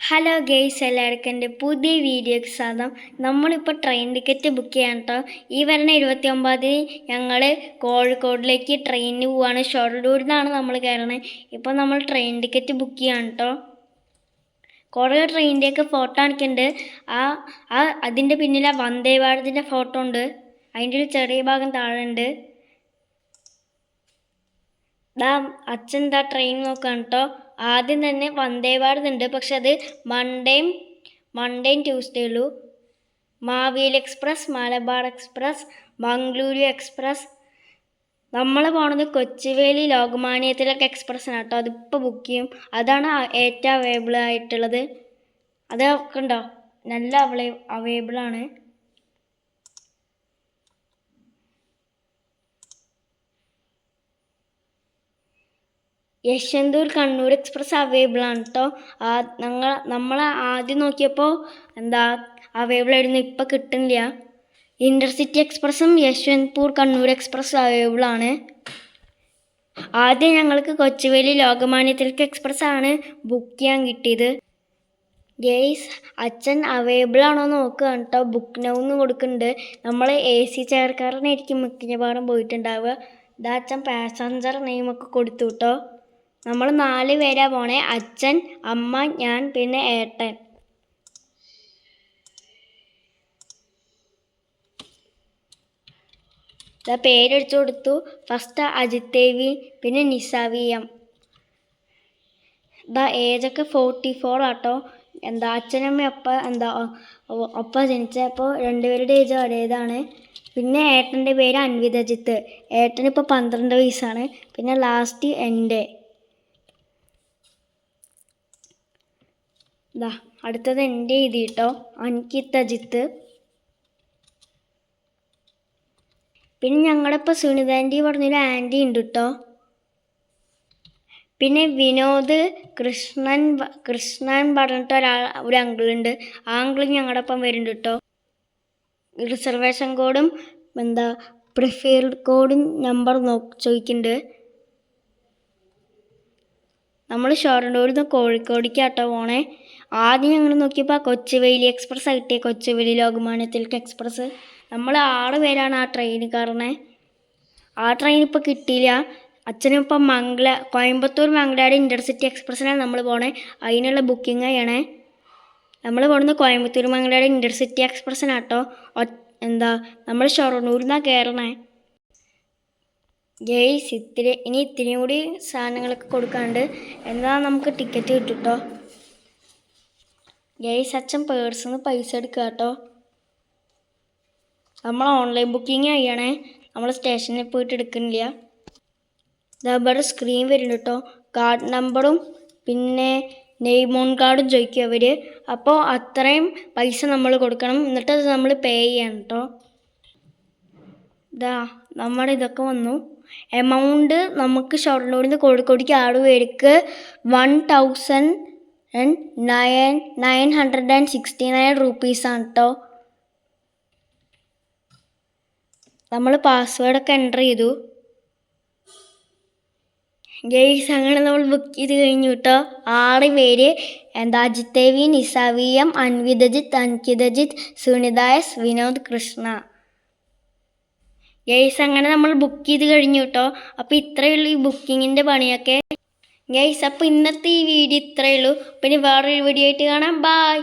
Hello guys, എല്ലാവർക്കും എൻ്റെ പുതിയ വീഡിയോയ്ക്ക് സ്വാഗതം. നമ്മളിപ്പോൾ ട്രെയിൻ ടിക്കറ്റ് ബുക്ക് ചെയ്യാൻ കേട്ടോ. ഈ വരുന്ന 29 ഞങ്ങൾ കോഴിക്കോടിലേക്ക് ട്രെയിനിന് പോവാണ്. ഷൊർണൂരിൽ നിന്നാണ് നമ്മൾ കയറണത്. ഇപ്പോൾ നമ്മൾ ട്രെയിൻ ടിക്കറ്റ് ബുക്ക് ചെയ്യാൻ കേട്ടോ. കുറേ ട്രെയിനിൻ്റെയൊക്കെ ഫോട്ടോ കാണിക്കുന്നുണ്ട്. അതിൻ്റെ പിന്നിൽ വന്ദേ ഭാരതിൻ്റെ ഫോട്ടോ ഉണ്ട്. അതിൻ്റെ ഒരു ചെറിയ ഭാഗം താഴെ ഉണ്ട്. അച്ഛൻ ട്രെയിൻ നോക്കാൻ കേട്ടോ. ആദ്യം തന്നെ വന്ദേ ഭാരത് ഉണ്ട്, പക്ഷെ അത് മൺഡേയും ട്യൂസ്ഡേ ഉള്ളൂ. Maveli express, Malabar express, Mangaluru express. നമ്മൾ പോണത് കൊച്ചുവേലി ലോകമാന്യ തിലക് എക്സ്പ്രസ്സിനാണ് കേട്ടോ. അതിപ്പോൾ ബുക്ക് ചെയ്യും. അതാണ് ഏറ്റവും അവൈലബിൾ ആയിട്ടുള്ളത്. അതൊക്കെ ഉണ്ടോ, നല്ല അവൈലബിൾ ആണ്. യശ്വന്തൂർ കണ്ണൂർ എക്സ്പ്രസ് അവൈലബിൾ ആണ് കേട്ടോ. നമ്മൾ ആദ്യം നോക്കിയപ്പോൾ അവൈലബിൾ ആയിരുന്നു, ഇപ്പം കിട്ടുന്നില്ല. ഇൻ്റർസിറ്റി എക്സ്പ്രസ്സും യശ്വന്ത്പൂർ കണ്ണൂർ എക്സ്പ്രസ് അവൈലബിൾ ആണ്. ആദ്യം ഞങ്ങൾക്ക് കൊച്ചുവേലി ലോകമാന്യ തിലക് എക്സ്പ്രസ് ആണ് ബുക്ക് ചെയ്യാൻ കിട്ടിയത്. ഗെയ്സ്, അച്ഛൻ അവൈലബിൾ ആണോ നോക്കുകയാണ് കേട്ടോ. ബുക്ക് നൗ എന്ന് കൊടുക്കുന്നുണ്ട്. നമ്മൾ AC ചെയർക്കാരനായിരിക്കും മിക്കവാറും പോയിട്ടുണ്ടാവുക. അച്ഛൻ പാസഞ്ചർ നെയിമൊക്കെ കൊടുത്തു കേട്ടോ. നമ്മൾ 4 പേരാണ് പോണേ. അച്ഛൻ, അമ്മ, ഞാൻ, പിന്നെ ഏട്ടൻ. പേരെടുത്തു കൊടുത്തു. ഫസ്റ്റ് അജിത് ദേവി, പിന്നെ നിസാവിയം. ഏജൊക്കെ 44 ആട്ടോ. അച്ഛനമ്മ ഒപ്പം ജനിച്ചപ്പോൾ രണ്ടുപേരുടെ ഏജ് ഒരേതാണ്. പിന്നെ ഏട്ടൻ്റെ പേര് അൻവിതജിത്ത്. ഏട്ടനിപ്പോൾ 12 വയസ്സാണ്. പിന്നെ ലാസ്റ്റ് എൻ്റെ. അടുത്തത് എൻ്റെ എഴുതി കേട്ടോ, അൻകിത് അജിത്ത്. പിന്നെ ഞങ്ങളുടെ ഇപ്പോൾ സുനിത ആൻറ്റി പറഞ്ഞൊരു ആൻറ്റി ഉണ്ട് കേട്ടോ. പിന്നെ വിനോദ് കൃഷ്ണൻ പറഞ്ഞിട്ട് ഒരു അങ്കിളുണ്ട്. ആ അങ്കിളും ഞങ്ങളുടെ ഒപ്പം വരുന്നുണ്ട് കേട്ടോ. റിസർവേഷൻ കോഡും പ്രിഫേർഡ് കോഡും നമ്പർ ചോദിക്കുന്നുണ്ട്. നമ്മൾ ഷൊർണൂരിൽ നിന്ന് കോഴിക്കോടേക്കാട്ടോ പോണേ. ആദ്യം ഞങ്ങൾ നോക്കിയപ്പോൾ കൊച്ചുവേലി എക്സ്പ്രസ് കിട്ടിയ, കൊച്ചുവേലി ലോകമാന്യ തിലക് എക്സ്പ്രസ്. നമ്മൾ 6 പേരാണ് ആ ട്രെയിനിൽ കയറണേ. ആ ട്രെയിൻ ഇപ്പോൾ കിട്ടിയില്ല. അച്ഛനിപ്പം കോയമ്പത്തൂർ മംഗളാട് ഇൻ്റർസിറ്റി എക്സ്പ്രസ്സിനാണ് നമ്മൾ പോണേ. അതിനുള്ള ബുക്കിംഗ് ചെയ്യണേ. നമ്മൾ പോകുന്നത് കോയമ്പത്തൂർ മംഗളാട് ഇൻ്റർസിറ്റി എക്സ്പ്രസ്സിനാട്ടോ. നമ്മൾ ഷൊർണൂരിൽ നിന്നാണ് കയറണേ. ഗെയ്സ്, ഇത്തിരിയും കൂടി സാധനങ്ങളൊക്കെ കൊടുക്കാണ്ട് നമുക്ക് ടിക്കറ്റ് കിട്ടും കേട്ടോ. ഗെയ്സ്, അച്ഛൻ പേഴ്സിൽ നിന്ന് പൈസ എടുക്കുക കേട്ടോ. നമ്മൾ ഓൺലൈൻ ബുക്കിംഗ് ചെയ്യണേ. നമ്മൾ സ്റ്റേഷനിൽ പോയിട്ട് എടുക്കുന്നില്ല. ഇവിടെ സ്ക്രീൻ വരുന്നുണ്ട് കേട്ടോ. കാർഡ് നമ്പറും പിന്നെ നെയിം ഓൺ കാർഡും ചോദിക്കും അവർ. അപ്പോൾ അത്രയും പൈസ നമ്മൾ കൊടുക്കണം. എന്നിട്ട് അത് നമ്മൾ പേ ചെയ്യണം കേട്ടോ. നമ്മുടെ ഇതൊക്കെ വന്നു. എമൗണ്ട് നമുക്ക് ഷൊർണൂരിൽ നിന്ന് കോഴിക്കോടേക്ക് 6 പേർക്ക് 1969 റുപ്പീസാണ് കേട്ടോ. നമ്മൾ പാസ്വേഡൊക്കെ എൻ്റർ ചെയ്തു. ഗെയ്സ്, അങ്ങനെ നമ്മൾ ബുക്ക് ചെയ്ത് കഴിഞ്ഞു കേട്ടോ. 6 പേര് അജിത് ദേവി, നിസാവിയം, അൻവിതജിത്ത്, അൻകിതജിത്ത്, സുനിത എസ്, വിനോദ് കൃഷ്ണ. ഗെയ്സ്, അങ്ങനെ നമ്മൾ ബുക്ക് ചെയ്ത് കഴിഞ്ഞു കേട്ടോ. അപ്പോൾ ഇത്രയേ ഉള്ളൂ ഈ ബുക്കിങ്ങിൻ്റെ പണിയൊക്കെ. ഗെയ്സ്, അപ്പോൾ ഇന്നത്തെ ഈ വീഡിയോ ഇത്രയേ ഉള്ളൂ. പിന്നെ വേറൊരു വീഡിയോ ആയിട്ട് കാണാം. ബൈ.